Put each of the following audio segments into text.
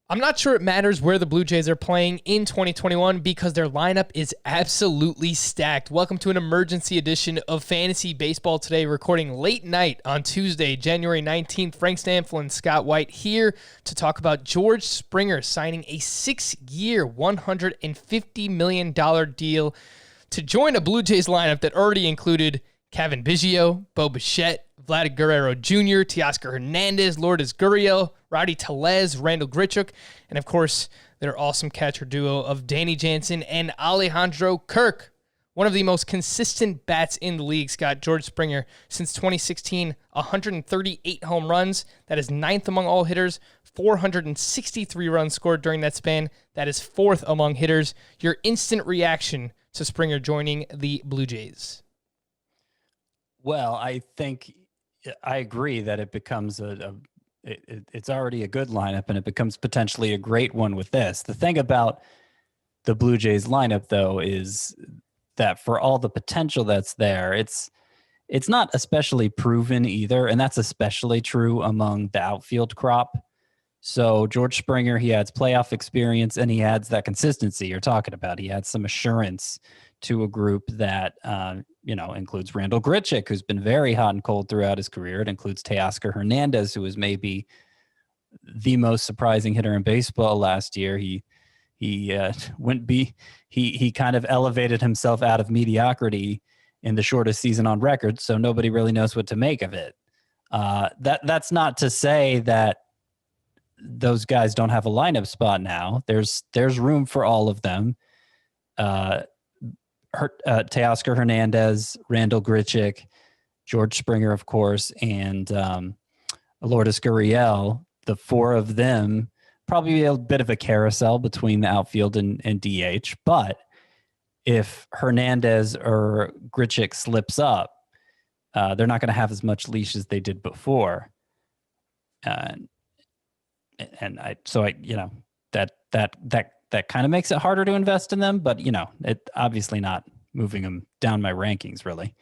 I'm not sure it matters where the Blue Jays are playing in 2021 because their lineup is absolutely stacked. Welcome to an emergency edition of Fantasy Baseball Today, recording late night on Tuesday, January 19th. Frank Stampfl and Scott White here to talk about George Springer signing a 6-year, $150 million deal to join a Blue Jays lineup that already included Kevin Biggio, Bo Bichette, Vlad Guerrero Jr., Teoscar Hernandez, Lourdes Gurriel, Rowdy Tellez, Randall Grichuk, and of course, their awesome catcher duo of Danny Jansen and Alejandro Kirk. One of the most consistent bats in the league, Scott. George Springer, since 2016, 138 home runs. That is ninth among all hitters. 463 runs scored during that span. That is fourth among hitters. Your instant reaction to Springer joining the Blue Jays? Well, I think I agree that it becomes it's already a good lineup, and it becomes potentially a great one with this. The thing about the Blue Jays lineup, though, is that for all the potential that's there, it's not especially proven either, and that's especially true among the outfield crop. So George Springer, he adds playoff experience, and he adds that consistency you're talking about. He adds some assurance to a group that includes Randall Grichuk, who's been very hot and cold throughout his career. It includes Teoscar Hernandez, who was maybe the most surprising hitter in baseball last year. He kind of elevated himself out of mediocrity in the shortest season on record, so nobody really knows what to make of it. That's not to say that those guys don't have a lineup spot now. There's room for all of them. Teoscar Hernandez, Randall Grichuk, George Springer, of course, and Lourdes Gurriel. The four of them, probably a bit of a carousel between the outfield and DH. But if Hernandez or Grichuk slips up, they're not going to have as much leash as they did before. That kind of makes it harder to invest in them, but it obviously not moving them down my rankings really.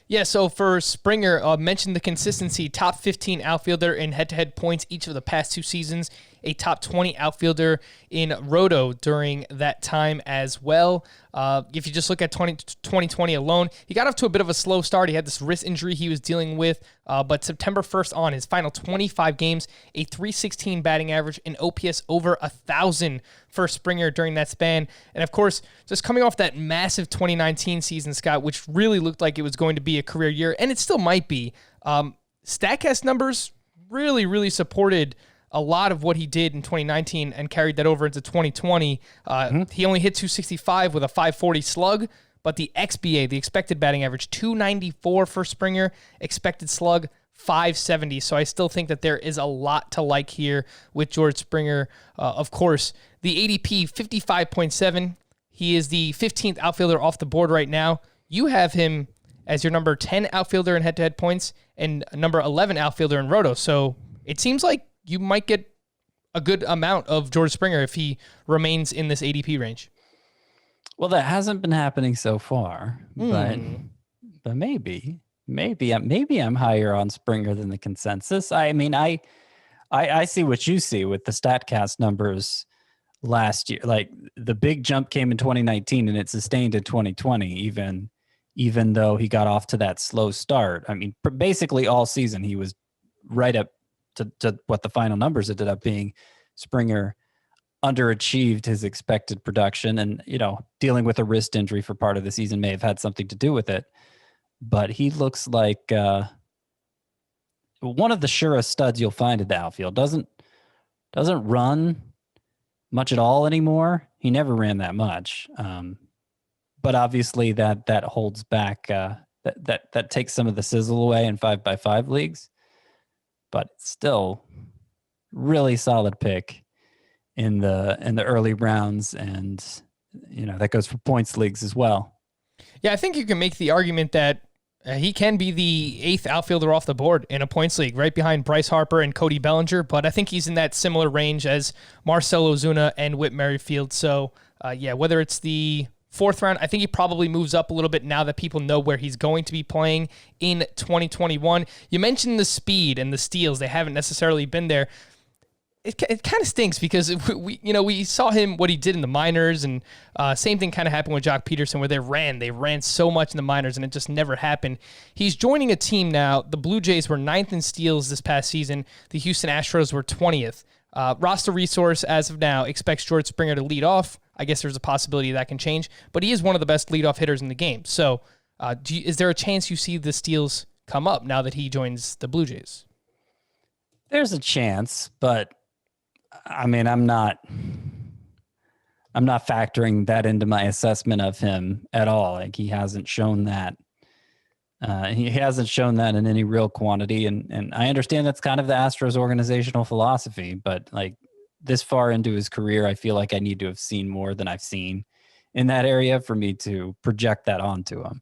Yeah, so for Springer, mentioned the consistency, top 15 outfielder in head-to-head points each of the past two seasons, a top 20 outfielder in Roto during that time as well. If you just look at 2020 alone, he got off to a bit of a slow start. He had this wrist injury he was dealing with, but September 1st on, his final 25 games, a .316 batting average, an OPS over 1,000 for Springer during that span. And of course, just coming off that massive 2019 season, Scott, which really looked like it was going to be a career year, and it still might be. StatCast numbers really supported a lot of what he did in 2019 and carried that over into 2020. He only hit .265 with a .540 slug, but the XBA, the expected batting average, .294 for Springer, expected slug, .570. So I still think that there is a lot to like here with George Springer. Of course, the ADP, 55.7. He is the 15th outfielder off the board right now. You have him as your number 10 outfielder in head-to-head points and number 11 outfielder in Roto. So it seems like you might get a good amount of George Springer if he remains in this ADP range. Well, that hasn't been happening so far, but maybe I'm higher on Springer than the consensus. I mean, I see what you see with the StatCast numbers last year. Like the big jump came in 2019 and it sustained in 2020, even though he got off to that slow start. I mean, basically all season he was right up to what the final numbers ended up being. Springer underachieved his expected production, and dealing with a wrist injury for part of the season may have had something to do with it. But he looks like one of the surest studs you'll find in the outfield. Doesn't run much at all anymore. He never ran that much, but obviously that holds back. That takes some of the sizzle away in 5x5 leagues. But still really solid pick in the early rounds, and that goes for points leagues as well. Yeah, I think you can make the argument that he can be the 8th outfielder off the board in a points league, right behind Bryce Harper and Cody Bellinger, but I think he's in that similar range as Marcell Ozuna and Whit Merrifield. So, whether it's the 4th round, I think he probably moves up a little bit now that people know where he's going to be playing in 2021. You mentioned the speed and the steals. They haven't necessarily been there. it kind of stinks because we saw him what he did in the minors, and same thing kind of happened with Jock Peterson where they ran so much in the minors and it just never happened. He's joining a team now. The Blue Jays were 9th in steals this past season. The Houston Astros were 20th. Roster Resource as of now expects George Springer to lead off. I guess there's a possibility that can change, but he is one of the best leadoff hitters in the game. So is there a chance you see the steals come up now that he joins the Blue Jays? There's a chance, but I mean, I'm not factoring that into my assessment of him at all. Like he hasn't shown that. He hasn't shown that in any real quantity. And I understand that's kind of the Astros organizational philosophy, but like this far into his career, I feel like I need to have seen more than I've seen in that area for me to project that onto him.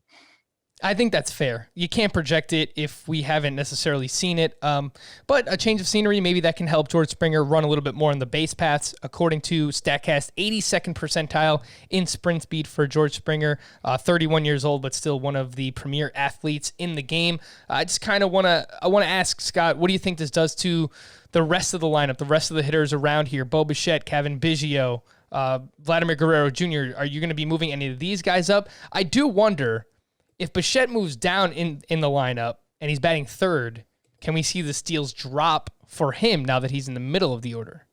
I think that's fair. You can't project it if we haven't necessarily seen it. But a change of scenery, maybe that can help George Springer run a little bit more on the base paths. According to StatCast, 82nd percentile in sprint speed for George Springer, 31 years old, but still one of the premier athletes in the game. I just kind of want to ask, Scott, what do you think this does to the rest of the lineup, the rest of the hitters around here? Bo Bichette, Kevin Biggio, Vladimir Guerrero Jr., are you going to be moving any of these guys up? I do wonder, if Bichette moves down in the lineup and he's batting third, can we see the steals drop for him now that he's in the middle of the order?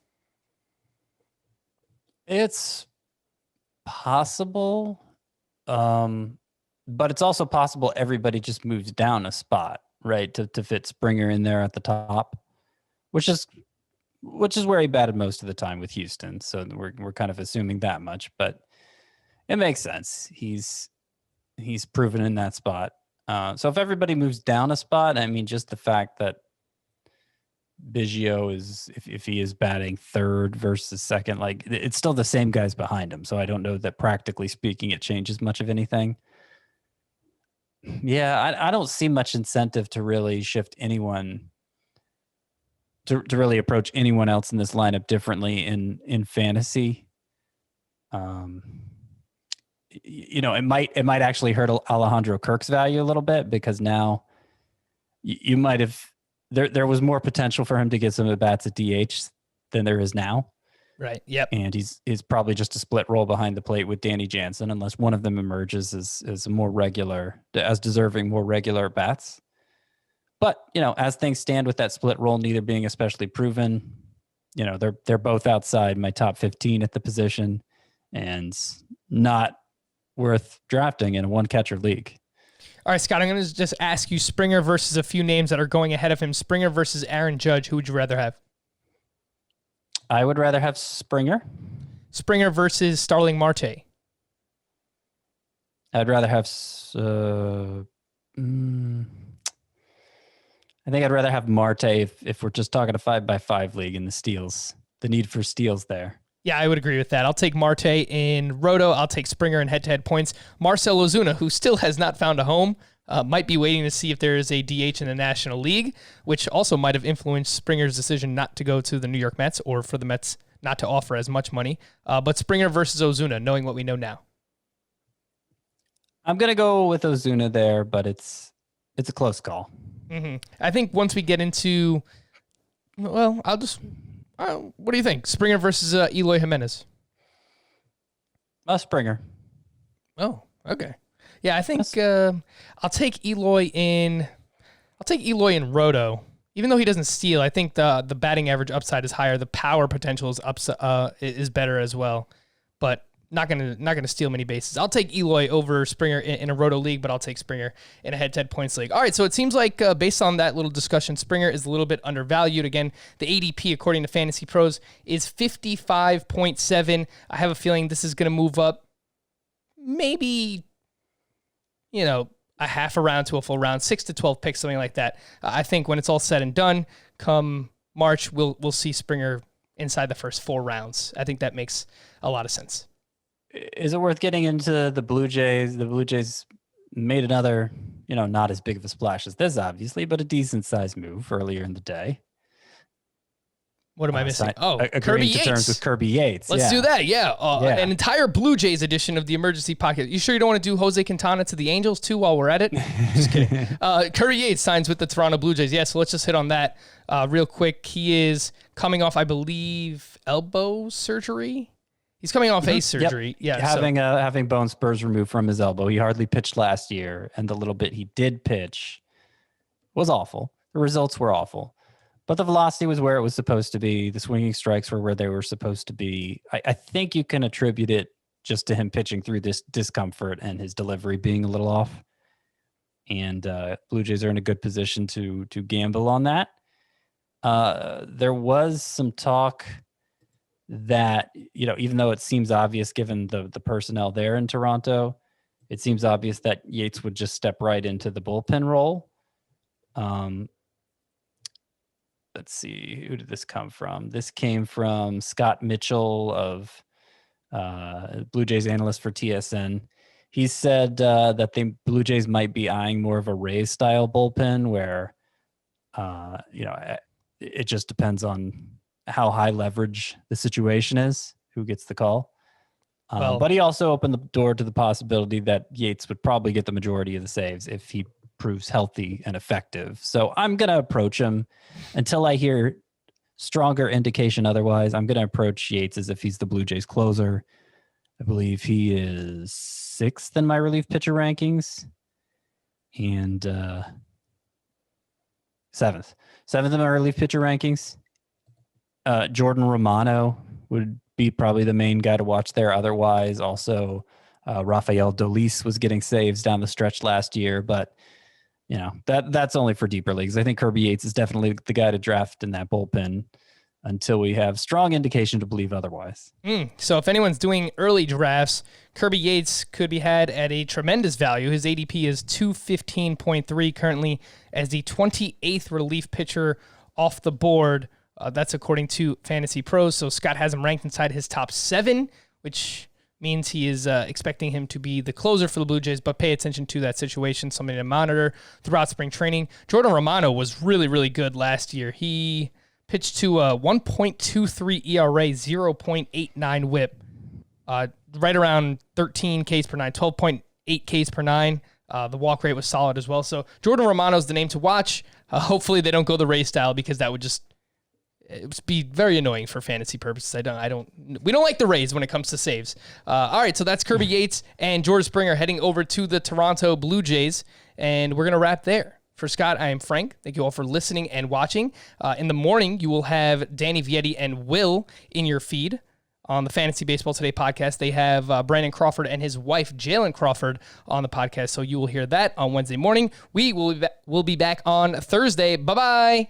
It's possible, but it's also possible everybody just moves down a spot, right, to fit Springer in there at the top, which is where he batted most of the time with Houston. So we're kind of assuming that much, but it makes sense. He's proven in that spot. So if everybody moves down a spot, I mean, just the fact that Biggio is, if he is batting third versus second, like it's still the same guys behind him. So I don't know that practically speaking, it changes much of anything. Yeah, I don't see much incentive to really shift anyone, to really approach anyone else in this lineup differently in fantasy. It might actually hurt Alejandro Kirk's value a little bit because now you might have there was more potential for him to get some at bats at DH than there is now. Right. Yep. And he's probably just a split role behind the plate with Danny Jansen unless one of them emerges as more regular, as deserving more regular bats. But as things stand with that split role, neither being especially proven, they're both outside my top 15 at the position and not worth drafting in a one catcher league. All right, Scott, I'm going to just ask you Springer versus a few names that are going ahead of him. Springer versus Aaron Judge. Who would you rather have? I would rather have Springer. Springer versus Starling Marte. I'd rather have I think I'd rather have Marte if we're just talking a 5x5 league in the steals, the need for steals there. Yeah, I would agree with that. I'll take Marte in Roto. I'll take Springer in head-to-head points. Marcell Ozuna, who still has not found a home, might be waiting to see if there is a DH in the National League, which also might have influenced Springer's decision not to go to the New York Mets or for the Mets not to offer as much money. But Springer versus Ozuna, knowing what we know now. I'm going to go with Ozuna there, but it's a close call. Mm-hmm. I think once we get into, what do you think? Springer versus Eloy Jimenez. Springer. Oh, okay. Yeah, I think I'll take Eloy in Roto. Even though he doesn't steal, I think the batting average upside is higher. The power potential is better as well. But not gonna steal many bases. I'll take Eloy over Springer in a Roto league, but I'll take Springer in a head-to-head points league. All right, so it seems like based on that little discussion, Springer is a little bit undervalued. Again, the ADP according to Fantasy Pros is 55.7. I have a feeling this is gonna move up, maybe a half a round to a full round, 6 to 12 picks, something like that. I think when it's all said and done, come March, we'll see Springer inside the first 4 rounds. I think that makes a lot of sense. Is it worth getting into the Blue Jays? The Blue Jays made another, not as big of a splash as this, obviously, but a decent sized move earlier in the day. What am I missing? Agreeing Kirby to Yates. terms with Kirby Yates. Let's do that. Yeah. An entire Blue Jays edition of the Emergency Podcast. You sure you don't want to do Jose Quintana to the Angels too while we're at it? Just kidding. Kirby Yates signs with the Toronto Blue Jays. Yeah, so let's just hit on that real quick. He is coming off, I believe, elbow surgery. He's coming off a surgery. Yep. Yeah. Having bone spurs removed from his elbow. He hardly pitched last year, and the little bit he did pitch was awful. The results were awful. But the velocity was where it was supposed to be. The swinging strikes were where they were supposed to be. I think you can attribute it just to him pitching through this discomfort and his delivery being a little off. And Blue Jays are in a good position to gamble on that. There was some talk that, even though it seems obvious given the personnel there in Toronto, it seems obvious that Yates would just step right into the bullpen role. Let's see, who did this come from? This came from Scott Mitchell of Blue Jays analyst for TSN. He said that the Blue Jays might be eyeing more of a Rays style bullpen where, it just depends on how high leverage the situation is, who gets the call. But he also opened the door to the possibility that Yates would probably get the majority of the saves if he proves healthy and effective. So I'm going to approach him until I hear stronger indication otherwise. I'm going to approach Yates as if he's the Blue Jays closer. I believe he is 6th in my relief pitcher rankings and 7th in my relief pitcher rankings. Jordan Romano would be probably the main guy to watch there. Otherwise, also Rafael Dolis was getting saves down the stretch last year, but that's only for deeper leagues. I think Kirby Yates is definitely the guy to draft in that bullpen until we have strong indication to believe otherwise. So if anyone's doing early drafts, Kirby Yates could be had at a tremendous value. His ADP is 215.3 currently as the 28th relief pitcher off the board. That's according to Fantasy Pros. So Scott has him ranked inside his top 7, which means he is expecting him to be the closer for the Blue Jays, but pay attention to that situation, something to monitor throughout spring training. Jordan Romano was really, really good last year. He pitched to a 1.23 ERA, 0.89 whip, right around 13 Ks per 9, 12.8 Ks per 9. The walk rate was solid as well. So Jordan Romano is the name to watch. Hopefully they don't go the Ray style because that would just it would be very annoying for fantasy purposes. We don't like the Rays when it comes to saves. All right, so that's Kirby Yates and George Springer heading over to the Toronto Blue Jays, and we're going to wrap there. For Scott, I am Frank. Thank you all for listening and watching. In the morning, you will have Danny Vietti and Will in your feed on the Fantasy Baseball Today podcast. They have Brandon Crawford and his wife, Jalen Crawford, on the podcast, so you will hear that on Wednesday morning. We will be back on Thursday. Bye-bye.